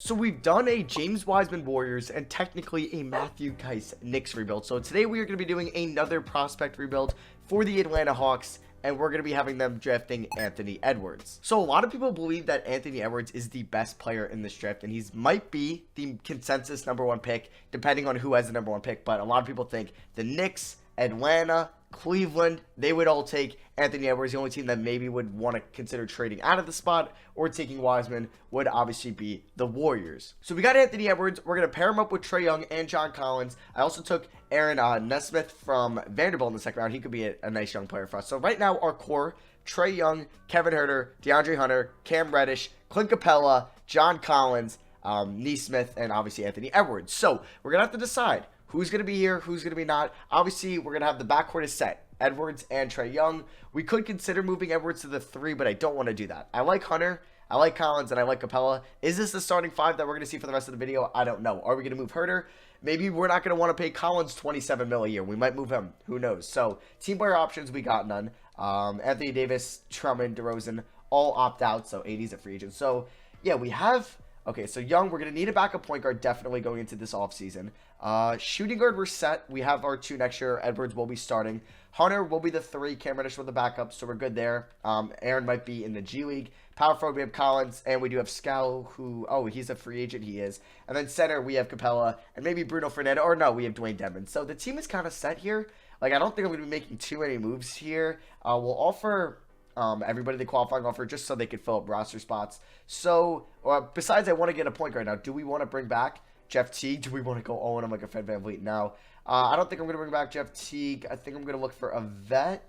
So we've done a James Wiseman Warriors and technically a Matthew Tice Knicks rebuild. So today we are going to be doing another prospect rebuild for the Atlanta Hawks, and we're going to be having them drafting Anthony Edwards. So a lot of people believe that Anthony Edwards is the best player in this draft, and he might be the consensus #1 pick, depending on who has the #1 pick. But a lot of people think the Knicks, Atlanta, Cleveland, they would all take Anthony Edwards. The only team that maybe would want to consider trading out of the spot or taking Wiseman would obviously be the Warriors. So we got Anthony Edwards. We're going to pair him up with Trey Young and John Collins. I also took Aaron Nesmith from Vanderbilt in the second round. He could be a nice young player for us. So right now, our core: Trey Young, Kevin Huerter, DeAndre Hunter, Cam Reddish, Clint Capella, John Collins, Nesmith, and obviously Anthony Edwards. So we're going to have to decide who's going to be here, who's going to be not. Obviously, we're going to have the backcourt is set: Edwards and Trey Young. We could consider moving Edwards to the 3, but I don't want to do that. I like Hunter, I like Collins, and I like Capella. Is this the starting 5 that we're going to see for the rest of the video? I don't know. Are we going to move Huerter? Maybe we're not going to want to pay Collins $27 million a year. We might move him. Who knows? So, team player options, we got none. Anthony Davis, Drummond, DeRozan, all opt out. So, 80's a free agent. So, yeah, we have... Okay, so Young, we're going to need a backup point guard definitely going into this offseason. Shooting guard, we're set. We have our 2 next year. Edwards will be starting. Hunter will be the 3. Cam Reddish with the backup, so we're good there. Aaron might be in the G League. Power forward, we have Collins, and we do have Scal, who, oh, he's a free agent, he is. And then center, we have Capella, and maybe Bruno Fernando, or no, we have Dwayne Dedmon. So the team is kind of set here. Like, I don't think I'm going to be making too many moves here. We'll offer... everybody the qualifying offer just so they could fill up roster spots. So, besides, I want to get a point guard now. Do we want to bring back Jeff Teague? Do we want to go all in on like a Fed VanVleet now? I don't think I'm going to bring back Jeff Teague. I think I'm going to look for a vet.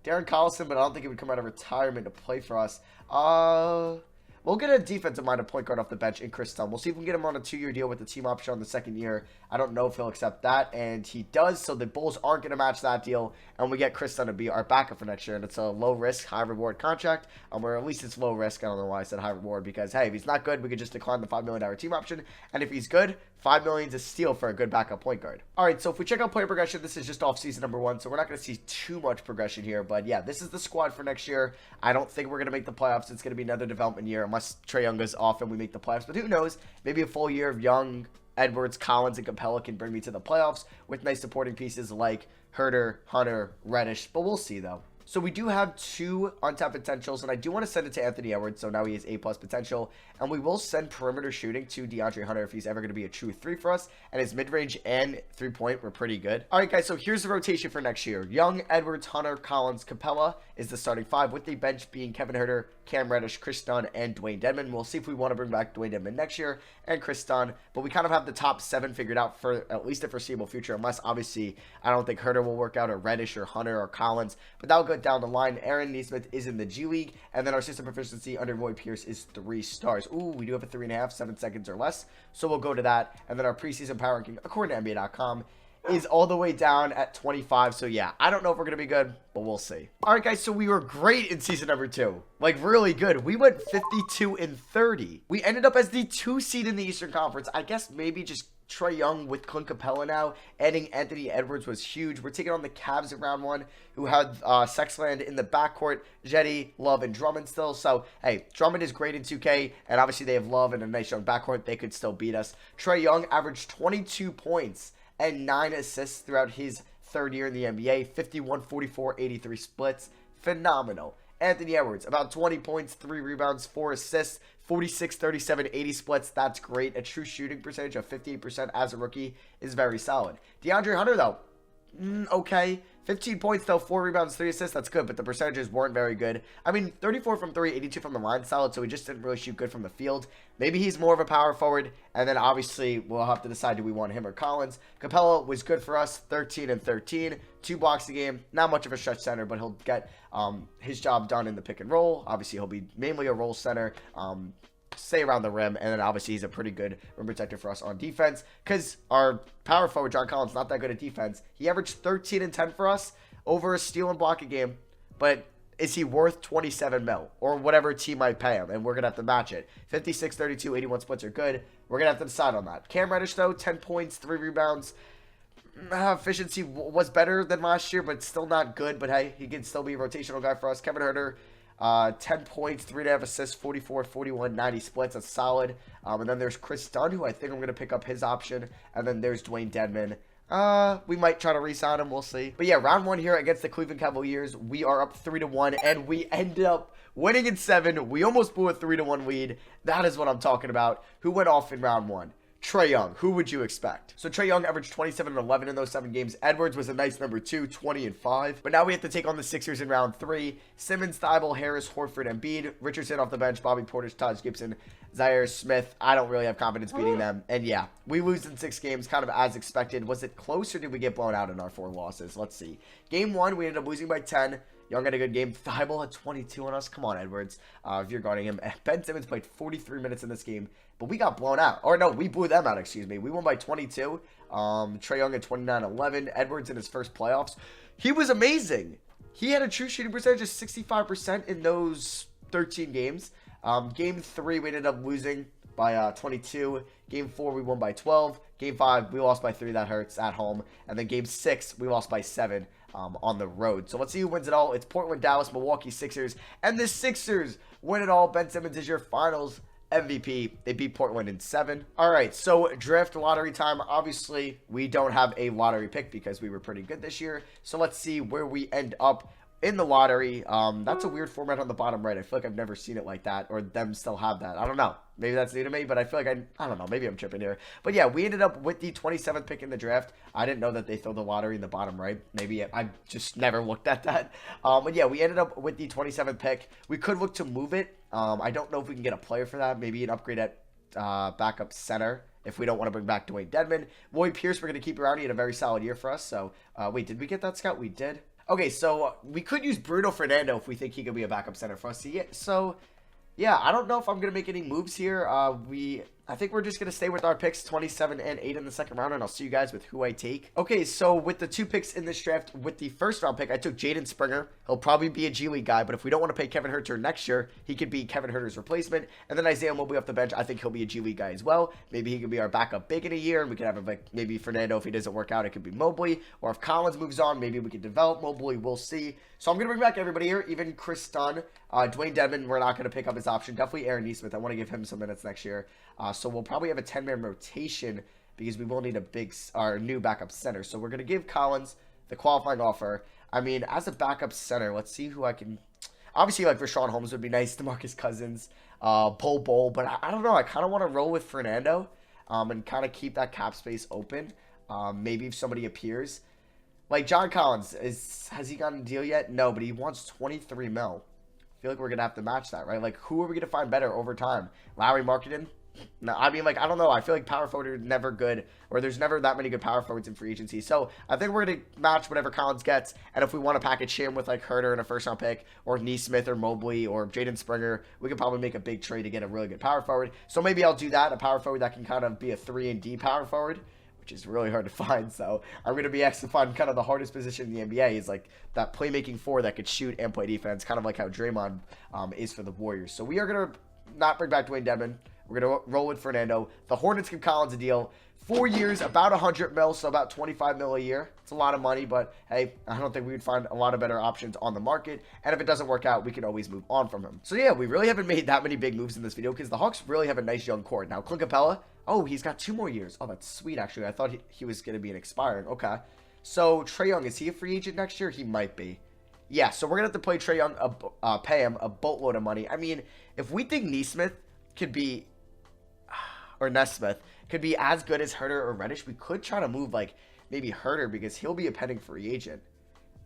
Darren Collison, but I don't think he would come out of retirement to play for us. We'll get a defensive-minded point guard off the bench in Chris Dunn. We'll see if we can get him on a 2-year deal with the team option on the 2nd year. I don't know if he'll accept that, and he does, so the Bulls aren't going to match that deal, and we get Chris Dunn to be our backup for next year, and it's a low-risk, high-reward contract, or at least it's low-risk. I don't know why I said high-reward, because, hey, if he's not good, we could just decline the $5 million team option, and if he's good, $5 million is a steal for a good backup point guard. All right, so if we check out player progression, this is just off-season #1, so we're not going to see too much progression here, but yeah, this is the squad for next year. I don't think we're going to make the playoffs. It's going to be another development year, unless Trey Young goes off and we make the playoffs, but who knows? Maybe a full year of Young, Edwards, Collins, and Capella can bring me to the playoffs with nice supporting pieces like Huerter, Hunter, Reddish, but we'll see though. So we do have 2 untapped potentials, and I do want to send it to Anthony Edwards, so now he has A+ potential, and we will send perimeter shooting to DeAndre Hunter if he's ever going to be a true 3 for us, and his mid-range and 3-point were pretty good. All right, guys, so here's the rotation for next year. Young, Edwards, Hunter, Collins, Capella is the starting 5, with the bench being Kevin Huerter, Cam Reddish, Chris Dunn, and Dwayne Dedmon. We'll see if we want to bring back Dwayne Dedmon next year, and Chris Dunn, but we kind of have the top 7 figured out for at least the foreseeable future, unless, obviously, I don't think Huerter will work out, or Reddish, or Hunter, or Collins, but that'll go down the line. Aaron Nesmith is in the G League, and then our system proficiency under Roy Pierce is 3 stars. Ooh, we do have a 3.5, 7 seconds or less, so we'll go to that. And then our preseason power ranking, according to NBA.com, is all the way down at 25. So yeah, I don't know if we're gonna be good, but we'll see. All right, guys, so we were great in season #2, like really good. We went 52-30. We ended up as the 2 seed in the Eastern Conference. I guess maybe just Trey Young with Clint Capella now. Adding Anthony Edwards was huge. We're taking on the Cavs in round 1, who had Sexland in the backcourt, Jetty, Love, and Drummond still. So, hey, Drummond is great in 2K, and obviously they have Love and a nice young backcourt. They could still beat us. Trey Young averaged 22 points and 9 assists throughout his 3rd year in the NBA. 51, 44, 83 splits. Phenomenal. Anthony Edwards, about 20 points, 3 rebounds, 4 assists, 46, 37, 80 splits. That's great. A true shooting percentage of 58% as a rookie is very solid. DeAndre Hunter, though, okay. 15 points, though, 4 rebounds, 3 assists. That's good, but the percentages weren't very good. I mean, 34 from 3, 82 from the line, solid, so he just didn't really shoot good from the field. Maybe he's more of a power forward, and then obviously we'll have to decide, do we want him or Collins? Capella was good for us, 13 and 13, 2 blocks a game. Not much of a stretch center, but he'll get his job done in the pick and roll. Obviously, he'll be mainly a roll center. Stay around the rim, and then obviously he's a pretty good rim protector for us on defense, because our power forward John Collins not that good at defense. He averaged 13 and 10 for us, over a steal and block a game, but is he worth 27 mil or whatever team might pay him? And we're gonna have to match it. 56, 32, 81 splits are good. We're gonna have to decide on that. Cam Reddish, though, 10 points, 3 rebounds. Efficiency was better than last year, but still not good. But hey, he can still be a rotational guy for us. Kevin Huerter, 10 points, 3.5 assists, 44, 41, 90 splits. That's solid. And then there's Chris Dunn, who I think I'm going to pick up his option. And then there's Dwayne Dedmon. We might try to re-sign him. We'll see. But yeah, round 1 here against the Cleveland Cavaliers. We are up 3-1, and we ended up winning in 7. We almost blew a 3-1 lead. That is what I'm talking about. Who went off in round 1? Trey Young. Who would you expect? So Trey Young averaged 27 and 11 in those 7 games. Edwards was a nice number 2, 20 and 5. But now we have to take on the Sixers in round 3. Simmons, Thibault, Harris, Horford, Embiid. Richardson off the bench. Bobby Portis, Taj Gibson, Zaire Smith. I don't really have confidence beating them. And yeah, we lose in 6 games, kind of as expected. Was it close or did we get blown out in our 4 losses? Let's see. Game 1, we ended up losing by 10. Young had a good game. Thibault had 22 on us. Come on, Edwards. If you're guarding him. Ben Simmons played 43 minutes in this game, but we got blown out. Or no, we blew them out, excuse me. We won by 22. Trey Young at 29-11. Edwards in his first playoffs. He was amazing. He had a true shooting percentage of 65% in those 13 games. Game 3, we ended up losing by 22. Game 4, we won by 12. Game 5, we lost by 3. That hurts at home. And then Game 6, we lost by 7. On the road. So let's see who wins it all. It's Portland, Dallas, Milwaukee, Sixers, and the Sixers win it all. Ben Simmons is your finals MVP. They beat Portland in 7. All right, so draft lottery time. Obviously, we don't have a lottery pick because we were pretty good this year. So let's see where we end up in the lottery. That's a weird format on the bottom right. I feel like I've never seen it like that, or them still have that. I don't know. Maybe that's new to me, but I feel like I don't know. Maybe I'm tripping here. But yeah, we ended up with the 27th pick in the draft. I didn't know that they throw the lottery in the bottom right. Maybe I just never looked at that. But yeah, we ended up with the 27th pick. We could look to move it. I don't know if we can get a player for that. Maybe an upgrade at backup center if we don't want to bring back Dwayne Dedmon. Lloyd Pierce, we're going to keep around. He had a very solid year for us. So wait, did we get that scout? We did. Okay, so we could use Bruno Fernando if we think he could be a backup center for us. So, yeah, I don't know if I'm going to make any moves here. I think we're just going to stay with our picks, 27 and 8 in the second round, and I'll see you guys with who I take. Okay, so with the 2 picks in this draft, with the first round pick, I took Jaden Springer. He'll probably be a G League guy, but if we don't want to pay Kevin Huerter next year, he could be Kevin Huerter's replacement. And then Isaiah Mobley off the bench, I think he'll be a G League guy as well. Maybe he could be our backup big in a year, and we could have like maybe Fernando if he doesn't work out, it could be Mobley. Or if Collins moves on, maybe we could develop Mobley. We'll see. So I'm going to bring back everybody here, even Chris Dunn. Dwayne Dedmon, we're not going to pick up his option. Definitely Aaron Nesmith. I want to give him some minutes next year. So we'll probably have a 10-man rotation because we will need our new backup center. So we're going to give Collins the qualifying offer. I mean, as a backup center, let's see who I can... Obviously, like, Rashawn Holmes would be nice. DeMarcus Cousins, Bol. But I don't know. I kind of want to roll with Fernando and kind of keep that cap space open. Maybe if somebody appears. Like, John Collins, has he gotten a deal yet? No, but he wants 23 mil. I feel like we're going to have to match that, right? Like, who are we going to find better over time? Lowry Marketing? No, I mean, like, I don't know. I feel like power forward is never good, or there's never that many good power forwards in free agency. So I think we're going to match whatever Collins gets, and if we want to package him with, like, Huerter and a first-round pick, or Nesmith or Mobley or Jaden Springer, we could probably make a big trade to get a really good power forward. So maybe I'll do that, a power forward that can kind of be a 3-and-D power forward, which is really hard to find. So I'm going to be asked to find kind of the hardest position in the NBA is like that playmaking 4 that could shoot and play defense, kind of like how Draymond is for the Warriors. So we are going to not bring back Dwayne Dedmon. We're going to roll with Fernando. The Hornets give Collins a deal. 4 years, about 100 mil, so about 25 mil a year. It's a lot of money, but hey, I don't think we would find a lot of better options on the market. And if it doesn't work out, we can always move on from him. So yeah, we really haven't made that many big moves in this video because the Hawks really have a nice young core. Now, Clint Capella, oh, he's got 2 more years. Oh, that's sweet, actually. I thought he was going to be an expiring. Okay. So, Trey Young, is he a free agent next year? He might be. Yeah, so we're going to have to play Trey Young, pay him a boatload of money. I mean, if we think Nesmith could be, or Nesmith, could be as good as Huerter or Reddish, we could try to move, like, maybe Huerter because he'll be a pending free agent.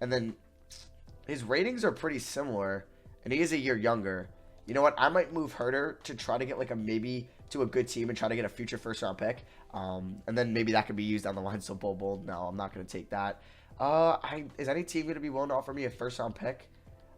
And then his ratings are pretty similar, and he is a year younger. You know what? I might move Huerter to try to get, like, a maybe to a good team and try to get a future first-round pick. And then maybe that could be used down the line. So, Bol, no, I'm not going to take that. Is any team going to be willing to offer me a first-round pick?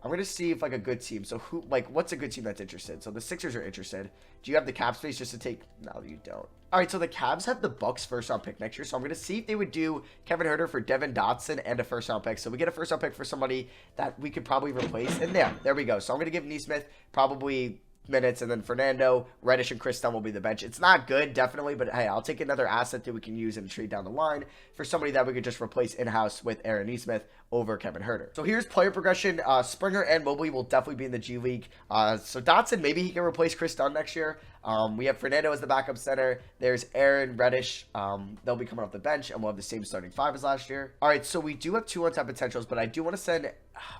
I'm going to see if, like, a good team. So, what's a good team that's interested? So, the Sixers are interested. Do you have the cap space just to take? No, you don't. All right, so the Cavs have the Bucks first-round pick next year. So, I'm going to see if they would do Kevin Huerter for Devin Dotson and a first-round pick. So, we get a first-round pick for somebody that we could probably replace. And there we go. So, I'm going to give Nesmith probably minutes, and then Fernando, Reddish, and Chris Dunn will be the bench. It's not good, definitely, but hey, I'll take another asset that we can use in a trade down the line for somebody that we could just replace in-house with Aaron Nesmith over Kevin Huerter. So here's player progression. Springer and Mobley will definitely be in the G League. So Dotson, maybe he can replace Chris Dunn next year. We have Fernando as the backup center. There's Aaron, Reddish. They'll be coming off the bench, and we'll have the same starting five as last year. All right, so we do have 2 on-top potentials, but I do want to send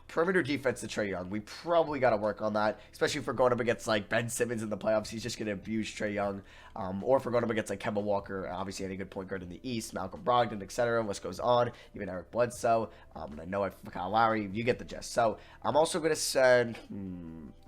perimeter defense to Trey Young. We probably got to work on that, especially if we're going up against like Ben Simmons in the playoffs. He's just going to abuse Trey Young. Or if we're going up against like Kemba Walker, obviously any good point guard in the East, Malcolm Brogdon, etc. List goes on. Even Eric Bledsoe. And I know Kyle Lowry. You get the gist. So I'm also going to send.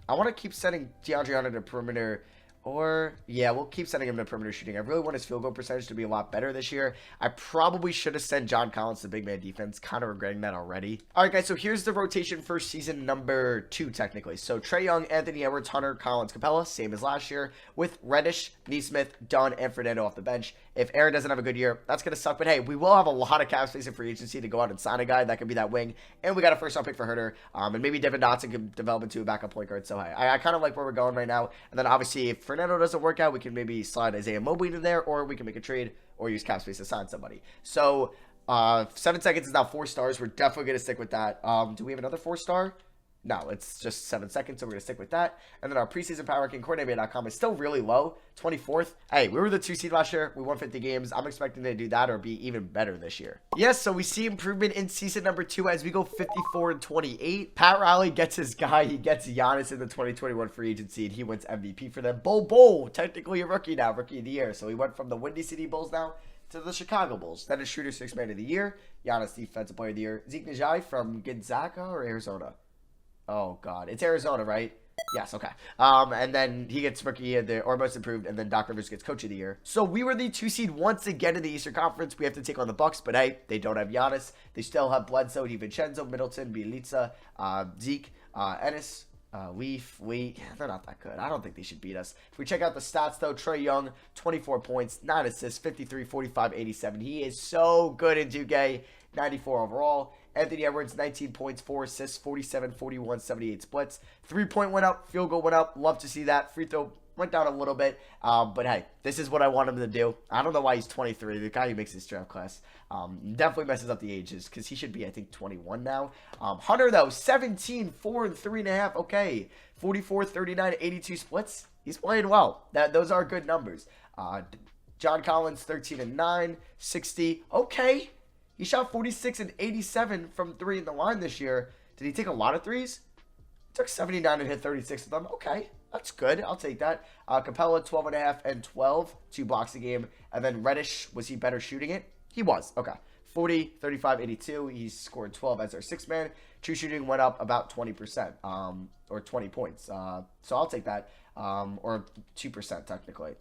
I want to keep sending DeAndre Hunter to perimeter. Or, yeah, we'll keep sending him to perimeter shooting. I really want his field goal percentage to be a lot better this year. I probably should have sent John Collins to big man defense. Kind of regretting that already. All right, guys, so here's the rotation for season number 2, technically. So, Trey Young, Anthony Edwards, Hunter, Collins, Capella, same as last year, with Reddish, Nesmith, Dunn, and Fernando off the bench. If Aaron doesn't have a good year, that's going to suck. But, hey, we will have a lot of cap space in free agency to go out and sign a guy. That could be that wing. And we got a first-round pick for Huerter. And maybe Devin Dotson can develop into a backup point guard. So, hey, I kind of like where we're going right now. And then, obviously, if Fernando doesn't work out, we can maybe slide Isaiah Mobley into there, or we can make a trade or use cap space to sign somebody. So 7 seconds is now 4 stars. We're definitely going to stick with that. Do we have another 4-star? No, it's just 7 seconds, so we're going to stick with that. And then our preseason power ranking, coordinator.com, is still really low, 24th. Hey, we were the 2 seed last year. We won 50 games. I'm expecting to do that or be even better this year. Yes, so we see improvement in season number 2 as we go 54-28. Pat Riley gets his guy. He gets Giannis in the 2021 free agency, and he wins MVP for them. Bol, technically a rookie now, rookie of the year. So he went from the Windy City Bulls now to the Chicago Bulls. Then a shooter 6 man of the year. Giannis defensive player of the year. Zeke Njai from Gonzaga or Arizona? Oh, God. It's Arizona, right? Yes, okay. And then he gets rookie of the or most improved, and then Doc Rivers gets coach of the year. So we were the 2 seed once again in the Eastern Conference. We have to take on the Bucks, but hey, they don't have Giannis. They still have Bledsoe, DiVincenzo, Middleton, Bielitsa, Zeke, Ennis, Leaf, they're not that good. I don't think they should beat us. If we check out the stats, though, Trey Young, 24 points, 9 assists, 53, 45, 87. He is so good in 2K, 94 overall. Anthony Edwards, 19 points, 4 assists, 47, 41, 78 splits. 3-point went up, field goal went up. Love to see that. Free throw went down a little bit. But hey, this is what I want him to do. I don't know why he's 23. The guy who makes this draft class definitely messes up the ages because he should be, I think, 21 now. Hunter, though, 17, 4, and 3.5. Okay. 44, 39, 82 splits. He's playing well. Those are good numbers. John Collins, 13 and 9, 60. Okay. He shot 46 and 87 from 3 in the line this year. Did he take a lot of threes? He took 79 and hit 36 of them. Okay, that's good. I'll take that. Capella, 12.5 and 12. 2 blocks a game. And then Reddish, was he better shooting it? He was. Okay. 40, 35, 82. He scored 12 as our 6th man. True shooting went up about 20%. Or 20 points. So I'll take that. Or 2% technically.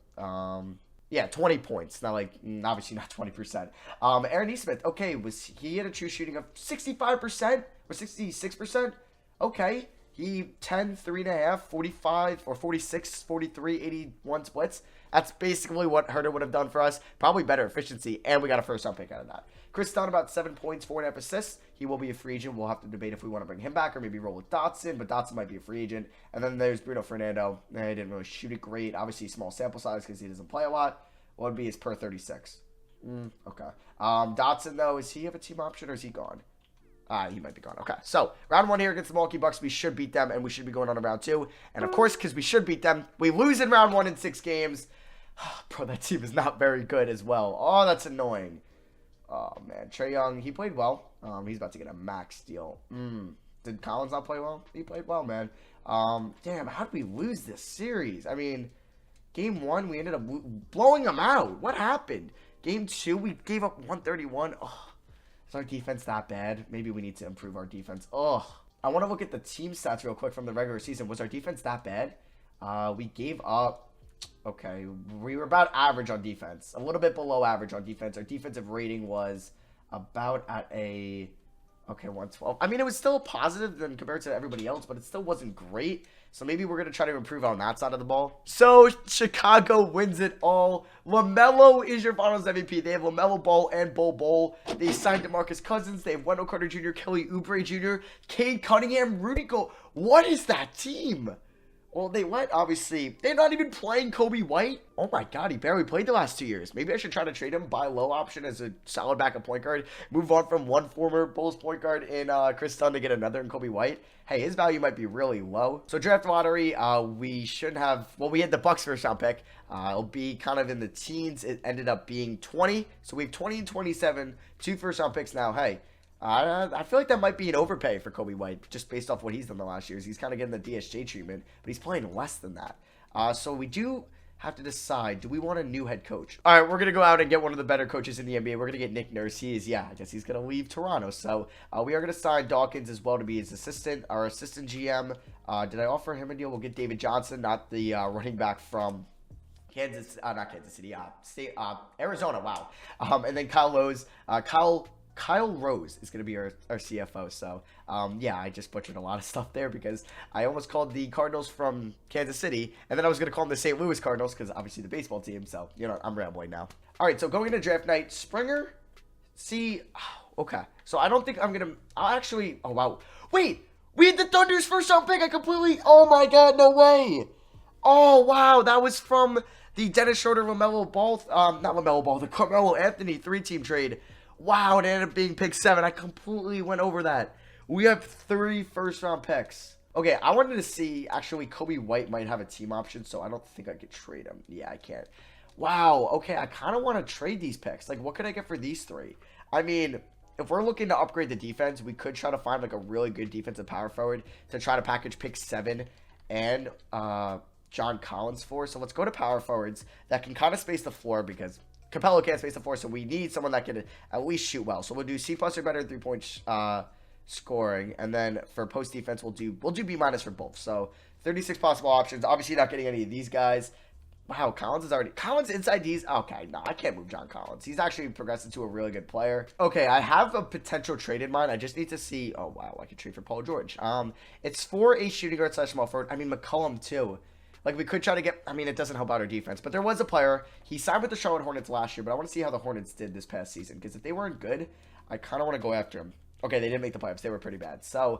Yeah, 20 points. Not like, obviously not 20%. Aaron Nesmith, okay, he had a true shooting of 65% or 66%? Okay. He 10, 3.5, 45, or 46, 43, 81 splits. That's basically what Huerter would have done for us. Probably better efficiency, and we got a first-round pick out of that. Chris Dunn, about 7 points, 4.5 assists. He will be a free agent. We'll have to debate if we want to bring him back or maybe roll with Dotson, but Dotson might be a free agent. And then there's Bruno Fernando. He didn't really shoot it great. Obviously, small sample size because he doesn't play a lot. What would be his per 36? Okay. Dotson, though, does he have a team option or is he gone? He might be gone. Okay, so round 1 here against the Milwaukee Bucks. We should beat them, and we should be going on to round 2. And, of course, because we should beat them, we lose in round 1 in 6 games. Bro, that team is not very good as well. Oh, that's annoying. Oh, man. Trey Young, he played well. He's about to get a max deal. Did Collins not play well? He played well, man. Damn, how did we lose this series? I mean, game 1, we ended up blowing them out. What happened? Game 2, we gave up 131. Oh, is our defense that bad? Maybe we need to improve our defense. Oh, I want to look at the team stats real quick from the regular season. Was our defense that bad? We gave up. Okay, we were about average on defense. A little bit below average on defense. Our defensive rating was about at a... Okay, 112. I mean, it was still positive than compared to everybody else, but it still wasn't great. So maybe we're going to try to improve on that side of the ball. So Chicago wins it all. LaMelo is your finals MVP. They have LaMelo Ball and Bol. They signed DeMarcus Cousins. They have Wendell Carter Jr., Kelly Oubre Jr., Cade Cunningham, Rudy Go. What is that team? Well, they let, obviously, they're not even playing Kobe White. Oh my God, he barely played the last 2 years. Maybe I should try to trade him, buy low option as a solid backup point guard, move on from one former Bulls point guard in Chris Dunn to get another in Kobe White. Hey, his value might be really low. So draft lottery, we shouldn't have, well, we had the Bucks first round pick. It'll be kind of in the teens. It ended up being 20. So we have 20 and 27, 2 first round picks now. Hey, I feel like that might be an overpay for Kobe White, just based off what he's done the last years. He's kind of getting the DSJ treatment, but he's playing less than that. So we do have to decide, do we want a new head coach? All right, we're going to go out and get one of the better coaches in the NBA. We're going to get Nick Nurse. I guess he's going to leave Toronto. So we are going to sign Dawkins as well to be his assistant, our assistant GM. Did I offer him a deal? We'll get David Johnson, not the running back from Arizona, wow. And then Kyle Rose is going to be our CFO. So, yeah, I just butchered a lot of stuff there because I almost called the Cardinals from Kansas City, and then I was going to call them the St. Louis Cardinals because obviously the baseball team. So, I'm rambling now. All right, so going into draft night, Springer, okay. So I don't think I'm going to, oh, wow. Wait, we had the Thunder's first round pick. Oh my God, no way. Oh, wow, that was from the Dennis Schroeder, the Carmelo Anthony 3-team trade. Wow, it ended up being pick 7. I completely went over that. We have 3 first-round picks. Okay, I wanted to see, actually, Kobe White might have a team option, so I don't think I could trade him. Yeah, I can't. Wow, okay, I kind of want to trade these picks. Like, what could I get for these 3? I mean, if we're looking to upgrade the defense, we could try to find, like, a really good defensive power forward to try to package pick 7 and John Collins for. So let's go to power forwards that can kind of space the floor because Capello can't space the floor, so we need someone that can at least shoot well. So we'll do C+ or better 3-point scoring, and then for post defense, we'll do B- for both. So 36 possible options. Obviously, not getting any of these guys. Wow, Collins inside D's. Okay, no, I can't move John Collins. He's actually progressed into a really good player. Okay, I have a potential trade in mind. I just need to see. Oh wow, I could trade for Paul George. It's for a shooting guard / small forward. I mean McCollum too. Like, we could try to get, it doesn't help out our defense. But there was a player, he signed with the Charlotte Hornets last year, but I want to see how the Hornets did this past season. Because if they weren't good, I kind of want to go after him. Okay, they didn't make the playoffs. They were pretty bad. So,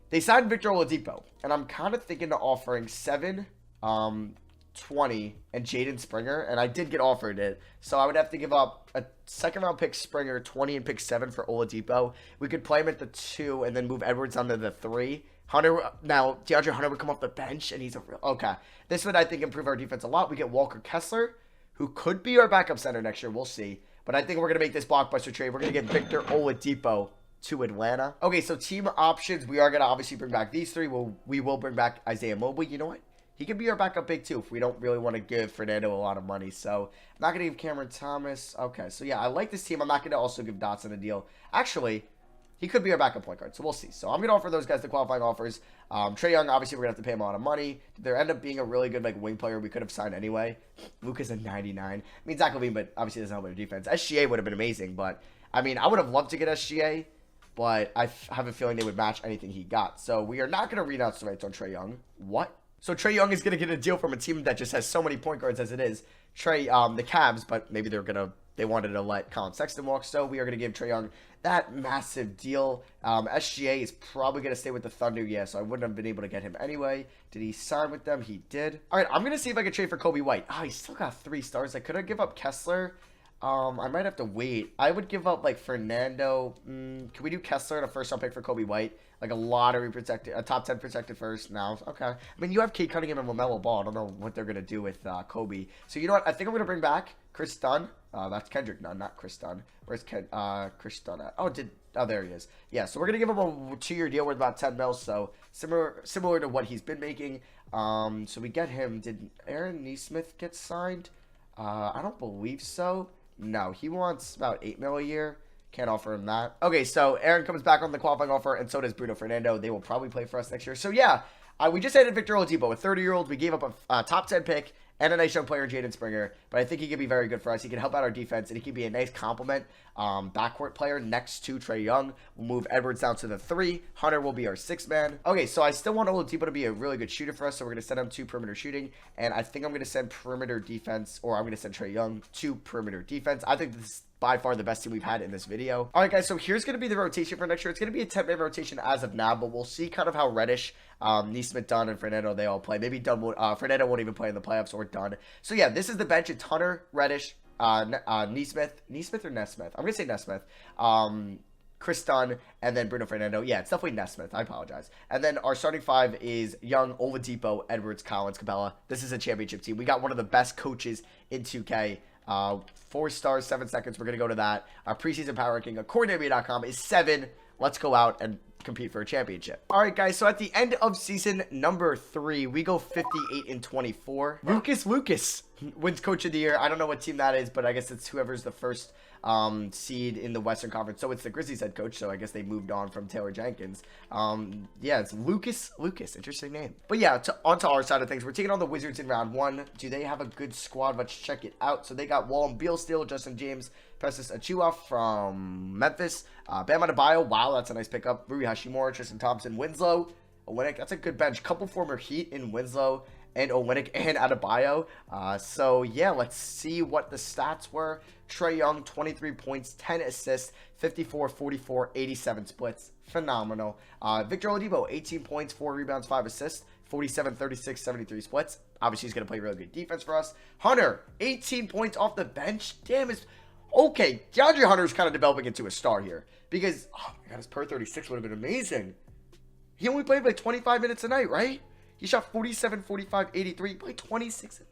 they signed Victor Oladipo. And I'm kind of thinking of offering 7, 20, and Jaden Springer. And I did get offered it. So, I would have to give up a second-round pick Springer, 20, and pick 7 for Oladipo. We could play him at the 2 and then move Edwards onto the 3. DeAndre Hunter would come off the bench, and he's a real... Okay. This would, I think, improve our defense a lot. We get Walker Kessler, who could be our backup center next year. We'll see. But I think we're going to make this blockbuster trade. We're going to get Victor Oladipo to Atlanta. Okay, so team options. We are going to obviously bring back these 3. We will bring back Isaiah Mobley. You know what? He could be our backup big, too, if we don't really want to give Fernando a lot of money. So, I'm not going to give Cameron Thomas. Okay, so yeah, I like this team. I'm not going to also give Dotson a deal. Actually... he could be our backup point guard, so we'll see. So I'm going to offer those guys the qualifying offers. Trey Young, obviously, we're going to have to pay him a lot of money. There end up being a really good wing player we could have signed anyway. Luka's a 99. I mean, Zach LaVine, but obviously doesn't help with our defense. SGA would have been amazing, but, I would have loved to get SGA, but I have a feeling they would match anything he got. So we are not going to renounce the rights on Trey Young. What? So Trey Young is going to get a deal from a team that just has so many point guards as it is. The Cavs, but maybe they wanted to let Colin Sexton walk, so we are going to give Trey Young that massive deal. SGA is probably going to stay with the Thunder, so I wouldn't have been able to get him anyway. Did he sign with them? He did. All right, I'm going to see if I can trade for Kobe White. Oh, he's still got 3 stars. Could I give up Kessler? I might have to wait. I would give up, Fernando. Can we do Kessler and a first-round pick for Kobe White? A lottery protected, a top 10 protected first now. Okay. You have Kate Cunningham and LaMelo Ball. I don't know what they're going to do with Kobe. So, you know what? I think I'm going to bring back Chris Dunn. That's Kendrick Nunn, not Chris Dunn. Where's Chris Dunn at? Oh, there he is. Yeah, so we're going to give him a 2-year deal worth about 10 mil. So, similar to what he's been making. So, we get him. Did Aaron Nesmith get signed? I don't believe so. No, he wants about 8 mil a year. Can't offer him that. Okay, so Aaron comes back on the qualifying offer, and so does Bruno Fernando. They will probably play for us next year. So, yeah, we just added Victor Oladipo, a 30-year-old. We gave up a top 10 pick and a nice young player, Jaden Springer. But I think he could be very good for us. He can help out our defense, and he can be a nice complement backcourt player next to Trey Young. We'll move Edwards down to the 3. Hunter will be our 6th man. Okay, so I still want Oladipo to be a really good shooter for us, so we're going to send him to perimeter shooting. And I think I'm going to send perimeter defense, or I'm going to send Trey Young to perimeter defense. I think by far the best team we've had in this video. All right, guys, so here's going to be the rotation for next year. It's going to be a 10-man rotation as of now, but we'll see kind of how Reddish, Neesmith, Dunn, and Fernando, they all play. Maybe Dunn will, Fernando won't even play in the playoffs, or Dunn. So, yeah, this is the bench. It's Hunter, Reddish, Neesmith or Nesmith? I'm going to say Nesmith. Chris Dunn, and then Bruno Fernando. Yeah, it's definitely Nesmith. I apologize. And then our starting five is Young, Oladipo, Edwards, Collins, Capella. This is a championship team. We got one of the best coaches in 2K. 4 stars, 7 seconds. We're going to go to that. Our preseason power ranking, according to NBA.com, is 7. Let's go out and compete for a championship. All right, guys. So at the end of season number 3, we go 58-24. Lucas wins Coach of the Year. I don't know what team that is, but I guess it's whoever's the first seed in the Western Conference. So it's the Grizzlies head coach. So I guess they moved on from Taylor Jenkins. Yeah, it's Lucas. Interesting name. But yeah, onto our side of things. We're taking on the Wizards in round 1. Do they have a good squad? Let's check it out. So they got Wall, Beal, Steele, Justin James, Precious Achiuwa from Memphis, Bam Adebayo. Wow, that's a nice pickup. Rui Hashimura, Tristan Thompson, Winslow, Olynyk. That's a good bench. Couple former Heat in Winslow and Olynyk and Adebayo. So yeah, let's see what the stats were. Trey Young, 23 points, 10 assists, 54, 44, 87 splits. Phenomenal. Victor Oladipo, 18 points, 4 rebounds, 5 assists, 47, 36, 73 splits. Obviously, he's going to play really good defense for us. Hunter, 18 points off the bench. Damn, it's okay. DeAndre Hunter's kind of developing into a star here because, oh my God, his per 36 would have been amazing. He only played like 25 minutes a night, right? He shot 47, 45, 83. He played 26 a night.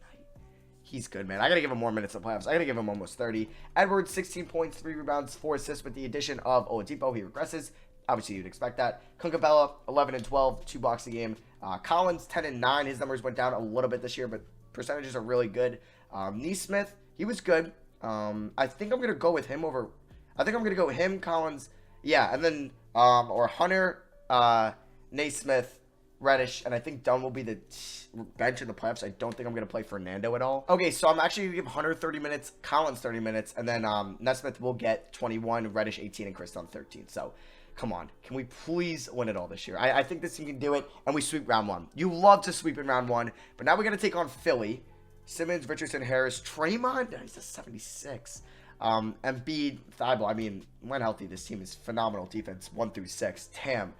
He's good, man. I got to give him more minutes in the playoffs. I got to give him almost 30. Edwards, 16 points, 3 rebounds, 4 assists with the addition of Oladipo. He regresses. Obviously, you'd expect that. Capella, 11 and 12, 2 blocks a game. Collins, 10 and 9. His numbers went down a little bit this year, but percentages are really good. Neesmith, he was good. I think I'm going to go with him over... I think I'm going to go him, Collins. Yeah, and then... or Hunter, Naismith, Reddish, and I think Dunn will be the bench in the playoffs. I don't think I'm going to play Fernando at all. Okay, so I'm actually going to give Hunter 30 minutes, Collins 30 minutes, and then Nesmith will get 21, Reddish 18, and Chris Dunn 13. So, come on. Can we please win it all this year? I think this team can do it, and we sweep round 1. You love to sweep in round 1, but now we're going to take on Philly. Simmons, Richardson, Harris, Draymond, he's a 76. Embiid, Thibault. I mean, when healthy, this team is phenomenal defense, 1 through 6. Damn.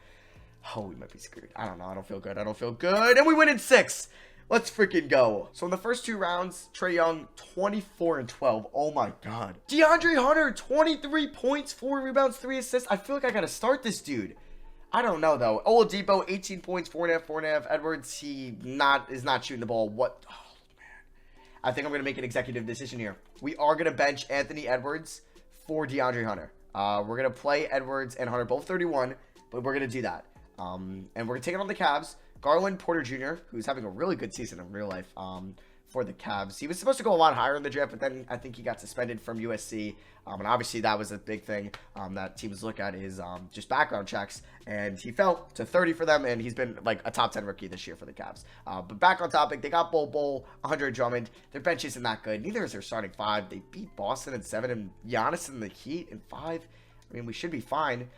Oh, we might be screwed. I don't know. I don't feel good. And we win in 6. Let's freaking go. So in the first 2 rounds, Trey Young, 24 and 12. Oh my God. DeAndre Hunter, 23 points, 4 rebounds, 3 assists. I feel like I got to start this dude. I don't know, though. Oladipo, 18 points, 4.5, 4.5. Edwards, he is not shooting the ball. What? Oh, man. I think I'm going to make an executive decision here. We are going to bench Anthony Edwards for DeAndre Hunter. We're going to play Edwards and Hunter, both 31, but we're going to do that. And we're going to take it on the Cavs. Garland Porter Jr., who's having a really good season in real life for the Cavs. He was supposed to go a lot higher in the draft, but then I think he got suspended from USC. And obviously that was a big thing that teams look at is just background checks. And he fell to 30 for them, and he's been like a top 10 rookie this year for the Cavs. But back on topic, they got Bol, 100 Drummond. Their bench isn't that good. Neither is their starting 5. They beat Boston in 7 and Giannis in the Heat in 5. I mean, we should be fine.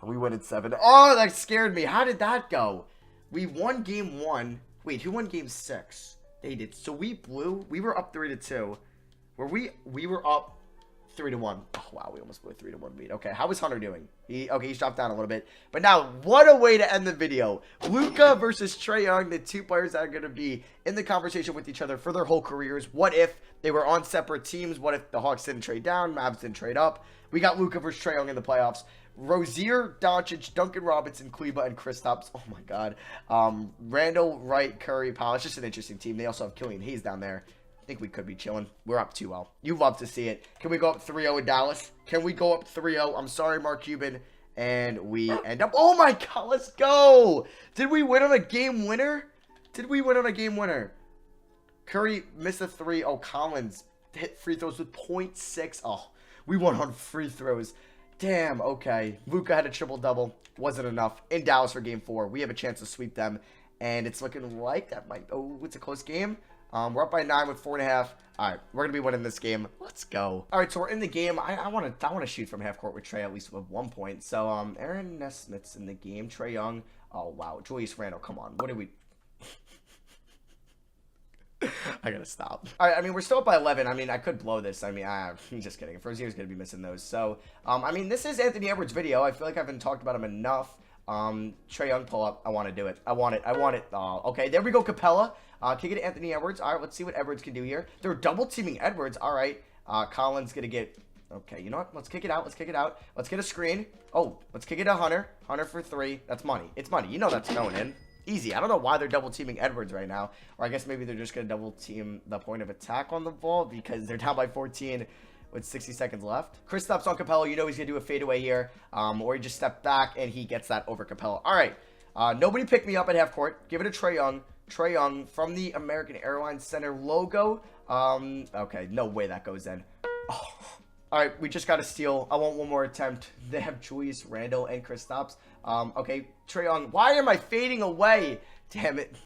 We win in 7. Oh, that scared me. How did that go? We won game 1. Wait, who won game 6? They did. So we blew. We were up 3-2. We were up 3-1. Oh, wow, we almost blew a 3-1 lead. Okay, how is Hunter doing? He's dropped down a little bit. But now, what a way to end the video. Luka versus Trey Young, the 2 players that are going to be in the conversation with each other for their whole careers. What if they were on separate teams? What if the Hawks didn't trade down, Mavs didn't trade up? We got Luka versus Trey Young in the playoffs. Rozier, Doncic, Duncan Robinson, Kleba, and Kristaps. Oh, my God. Randall, Wright, Curry, Powell. It's just an interesting team. They also have Killian Hayes down there. I think we could be chilling. We're up 2-0. You love to see it. Can we go up 3-0 in Dallas? Can we go up 3-0? I'm sorry, Mark Cuban. And we end up... Oh, my God. Let's go. Did we win on a game winner? Curry missed a 3. Oh, Collins hit free throws with .6. Oh, we won on free throws. Damn, okay. Luka had a triple-double. Wasn't enough. In Dallas for game 4. We have a chance to sweep them. And it's looking like that might... Oh, it's a close game. We're up by 9 with 4.5. All right, we're going to be winning this game. Let's go. All right, so we're in the game. I want to shoot from half court with Trey at least with 1 point. So, Aaron Nesmith's in the game. Trey Young. Oh, wow. Julius Randle, come on. What did we... I gotta stop. All right, I mean, we're still up by 11. I mean, I could blow this. I mean, I'm just kidding. Frozier's gonna be missing those. So, I mean, this is Anthony Edwards' video. I feel like I haven't talked about him enough. Trey Young pull up. I want to do it. I want it. Okay, there we go, Capella. Kick it to Anthony Edwards. All right, let's see what Edwards can do here. They're double teaming Edwards. All right, Collins gonna get... Okay, you know what? Let's kick it out. Let's kick it out. Let's get a screen. Oh, let's kick it to Hunter. Hunter for 3. That's money. It's money. You know that's going in. Easy. I don't know why they're double teaming Edwards right now. Or I guess maybe they're just going to double team the point of attack on the ball because they're down by 14 with 60 seconds left. Kristaps on Capella. You know he's going to do a fadeaway here. Or he just stepped back and he gets that over Capella. All right. Nobody picked me up at half court. Give it to Trey Young. Trey Young from the American Airlines Center logo. Okay. No way that goes in. Oh. All right, we just got to steal. I want one more attempt. They have Julius Randle and Kristaps. Okay, Trey Young. Why am I fading away? Damn it.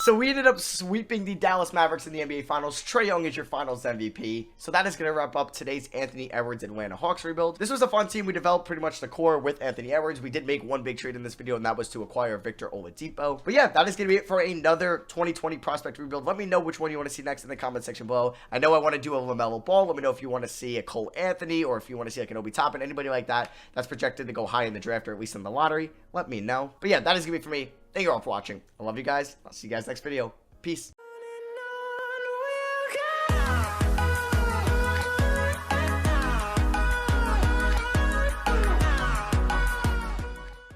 So we ended up sweeping the Dallas Mavericks in the NBA Finals. Trey Young is your Finals MVP. So that is going to wrap up today's Anthony Edwards Atlanta Hawks rebuild. This was a fun team. We developed pretty much the core with Anthony Edwards. We did make one big trade in this video, and that was to acquire Victor Oladipo. But yeah, that is going to be it for another 2020 prospect rebuild. Let me know which one you want to see next in the comment section below. I know I want to do a LaMelo Ball. Let me know if you want to see a Cole Anthony or if you want to see like an Obi Toppin, anybody like that that's projected to go high in the draft or at least in the lottery. Let me know. But yeah, that is going to be it for me. Thank you all for watching. I love you guys. I'll see you guys next video. Peace.